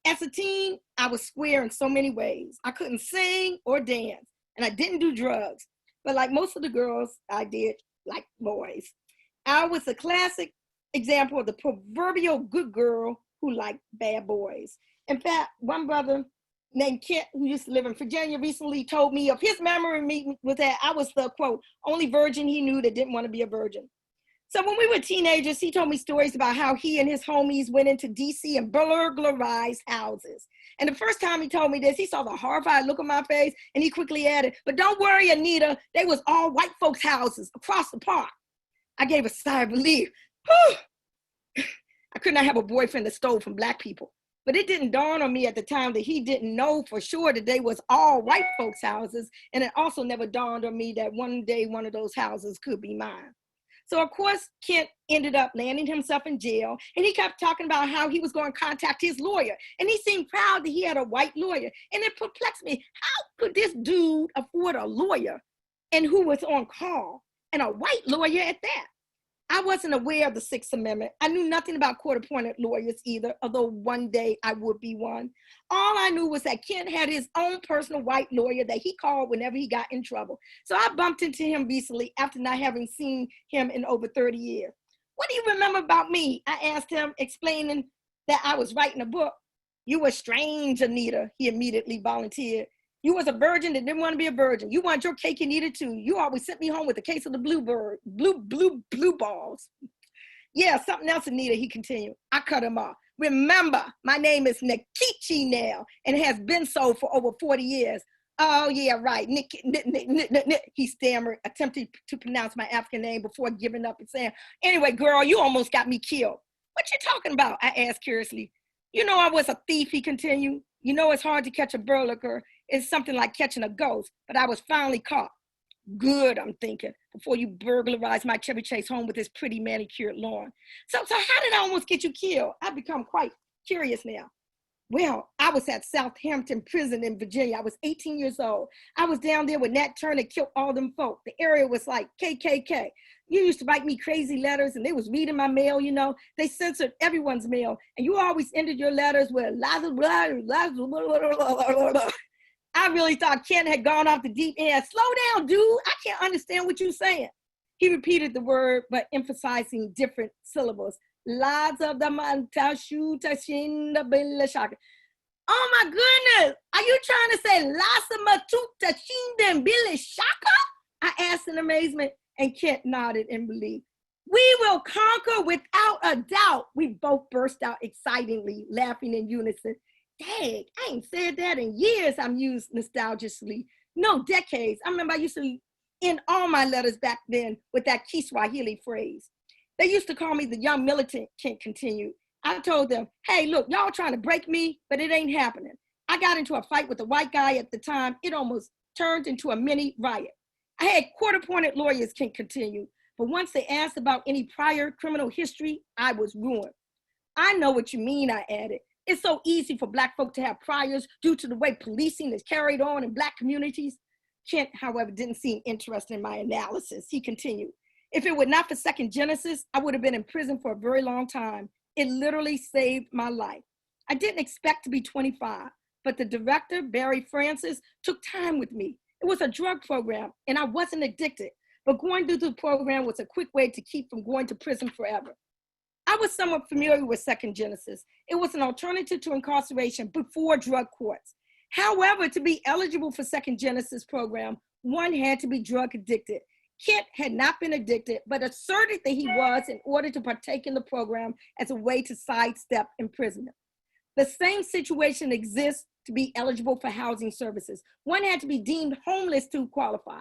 As a teen, I was square in so many ways. I couldn't sing or dance, and I didn't do drugs. But like most of the girls, I did like boys. I was a classic example of the proverbial good girl who liked bad boys. In fact, one brother named Kent, who used to live in Virginia, recently told me of his memory meeting with that I was the, quote, only virgin he knew that didn't want to be a virgin. So when we were teenagers, he told me stories about how he and his homies went into DC and burglarized houses. And the first time he told me this, he saw the horrified look on my face, and he quickly added, but don't worry, Anita, they was all white folks' houses across the park. I gave a sigh of relief. I could not have a boyfriend that stole from Black people. But it didn't dawn on me at the time that he didn't know for sure that they was all white folks' houses. And it also never dawned on me that one day one of those houses could be mine. So of course, Kent ended up landing himself in jail, and he kept talking about how he was going to contact his lawyer. And he seemed proud that he had a white lawyer. And it perplexed me. How could this dude afford a lawyer and who was on call, and a white lawyer at that? I wasn't aware of the Sixth Amendment. I knew nothing about court-appointed lawyers either, although one day I would be one. All I knew was that Kent had his own personal white lawyer that he called whenever he got in trouble. So I bumped into him recently after not having seen him in over 30 years. What do you remember about me? I asked him, explaining that I was writing a book. You were strange, Anita, he immediately volunteered. You was a virgin that didn't want to be a virgin. You want your cake and eat it too. You always sent me home with a case of the blue balls. Yeah, something else, Anita, he continued. I cut him off. Remember, my name is Nkechi now, and has been so for over 40 years. Oh, yeah, right. Nick, he stammered, attempting to pronounce my African name before giving up and saying, anyway, girl, you almost got me killed. What you talking about? I asked curiously. You know I was a thief, he continued. You know it's hard to catch a burglar. It's something like catching a ghost, but I was finally caught. Good, I'm thinking, before you burglarize my Chevy Chase home with this pretty manicured lawn. So how did I almost get you killed? I've become quite curious now. Well, I was at Southampton Prison in Virginia. I was 18 years old. I was down there when Nat Turner killed all them folk. The area was like KKK. You used to write me crazy letters, and they was reading my mail, you know. They censored everyone's mail, and you always ended your letters with I really thought Ken had gone off the deep end. Slow down, dude. I can't understand what you're saying. He repeated the word, but emphasizing different syllables. Lots of the mantashu tashinda bilashaka. Oh my goodness. Are you trying to say lots of matuta tashinda bilashaka? I asked in amazement, and Kent nodded in belief. We will conquer without a doubt. We both burst out excitingly, laughing in unison. Dang, I ain't said that in years, I mused nostalgically. No, decades. I remember I used to end all my letters back then with that Kiswahili phrase. They used to call me the young militant, Kent continued. I told them, hey, look, y'all trying to break me, but it ain't happening. I got into a fight with a white guy at the time. It almost turned into a mini riot. I had court-appointed lawyers, Kent continued, but once they asked about any prior criminal history, I was ruined. I know what you mean, I added. It's so easy for Black folk to have priors due to the way policing is carried on in Black communities. Kent, however, didn't seem interested in my analysis. He continued, if it were not for Second Genesis, I would have been in prison for a very long time. It literally saved my life. I didn't expect to be 25, but the director, Barry Francis, took time with me. It was a drug program, and I wasn't addicted, but going through the program was a quick way to keep from going to prison forever. I was somewhat familiar with Second Genesis. It was an alternative to incarceration before drug courts. However, to be eligible for Second Genesis program, one had to be drug addicted. Kent had not been addicted, but asserted that he was in order to partake in the program as a way to sidestep imprisonment. The same situation exists to be eligible for housing services. One had to be deemed homeless to qualify.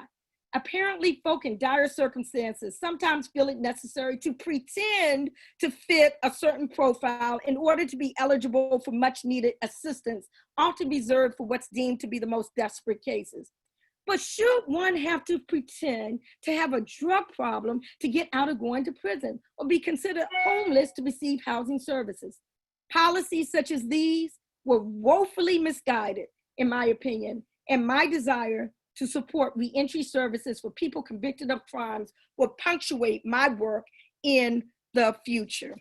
Apparently, folk in dire circumstances sometimes feel it necessary to pretend to fit a certain profile in order to be eligible for much needed assistance, often reserved for what's deemed to be the most desperate cases. But should one have to pretend to have a drug problem to get out of going to prison, or be considered homeless to receive housing services? Policies such as these were woefully misguided, in my opinion, and my desire to support reentry services for people convicted of crimes will punctuate my work in the future.